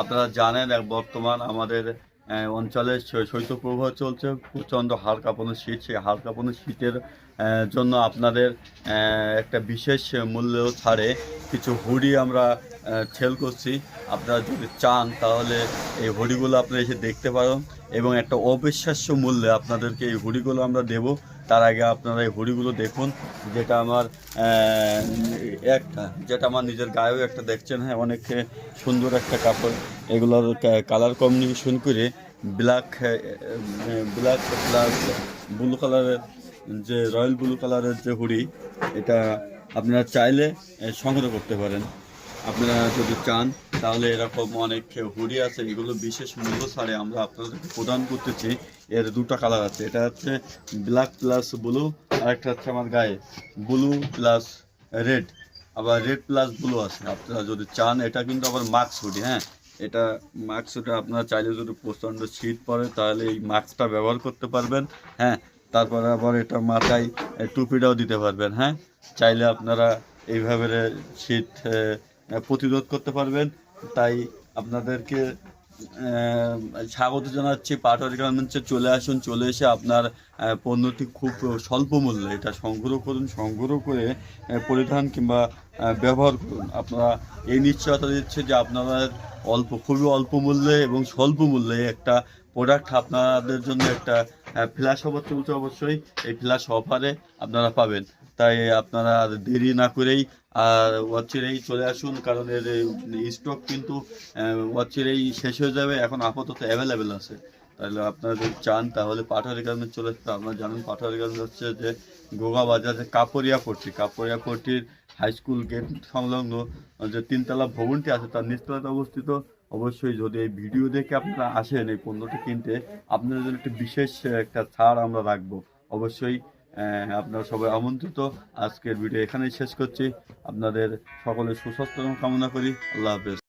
আপনারা জানেন বর্তমান আমাদের অঞ্চলে শৈত্যপ্রবাহ চলছে, প্রচণ্ড হাড় কাঁপানো শীত। সেই হাড় কাঁপানো শীতের জন্য আপনাদের একটা বিশেষ মূল্য ছাড়ে কিছু হুডি আমরা সেল করছি। আপনারা যদি চান তাহলে এই হুডিগুলো আপনারা এসে দেখতে পারেন এবং একটা অবিশ্বাস্য মূল্যে আপনাদেরকে এই হুডিগুলো আমরা দেব। তার আগে আপনারা এই হুডিগুলো দেখুন, যেটা আমার যেটা আমার নিজের গায়েও একটা দেখছেন। হ্যাঁ, অনেক সুন্দর একটা কাপড়। এগুলোর কালার কম্বিনেশন করে ব্ল্যাক ব্ল্যাক প্লাস ব্লু কালারের, যে রয়্যাল ব্লু কালারের যে হুডি, এটা আপনারা চাইলে সংগ্রহ করতে পারেন। আপনারা যদি চান তাহলে এরকম অনেক হুডি আছে, এগুলো বিশেষ মূল্য ছাড়ে আমরা আপনাদেরকে প্রদান করতেছি। এর দুটো কালার আছে, এটা হচ্ছে ব্ল্যাক প্লাস ব্লু, আর একটা হচ্ছে আমার গায়ে ব্লু প্লাস রেড, আবার রেড প্লাস ব্লু আছে। আপনারা যদি চান, এটা কিন্তু আবার মাস্ক হুডি। হ্যাঁ, এটা মাস্ক হুডি, আপনারা চাইলে যদি প্রচণ্ড শীত পড়ে তাহলে এই মাস্কটা ব্যবহার করতে পারবেন। হ্যাঁ, তারপরে আবার এটা মাথায় টুপিটাও দিতে পারবেন। হ্যাঁ, চাইলে আপনারা এইভাবে শীত প্রতিরোধ করতে পারবেন। তাই আপনাদেরকে স্বাগত জানাচ্ছি পাটোয়ারি গার্মেন্টসে। চলে আসুন, চলে এসে আপনার পণ্যটি খুব স্বল্প মূল্যে এটা সংগ্রহ করুন, সংগ্রহ করে পরিধান কিংবা ব্যবহার করুন। আপনারা এই নিশ্চয়তা দিচ্ছে যে আপনারা খুবই অল্প মূল্যে এবং স্বল্প মূল্যে একটা প্রোডাক্ট আপনাদের জন্য একটা ফ্ল্যাশ অফার চলছে। অবশ্যই এই ফ্ল্যাশ অফারে আপনারা পাবেন। তাই আপনারা দেরি না করেই আর অচিরেই চলে আসুন, কারণ এর স্টক কিন্তু অচিরেই শেষ হয়ে যাবে। এখন আপাতত অ্যাভেলেবেল আছে। তাহলে আপনারা যদি চান তাহলে পাটোয়ারি গার্মেন্টস চলে আসতে। আপনারা জানেন পাটোয়ারি গার্মেন্টস হচ্ছে যে গোগা বাজারে কাপড়িয়া পট্টির হাই স্কুল গেট সংলগ্ন যে তিনতলা ভবনটি আছে তার নিচতলাতে অবস্থিত। অবশ্যই যদি এই ভিডিও দেখে আপনারা আসেন এই পণ্যটি কিনতে, আপনাদের জন্য একটি বিশেষ একটা ছাড় আমরা রাখবো। অবশ্যই আপনারা সবাই আমন্ত্রিত। আজকের ভিডিও এখানেই শেষ করছি। আপনাদের সকলের সুস্বাস্থ্য কামনা করি। আল্লাহ হাফেজ।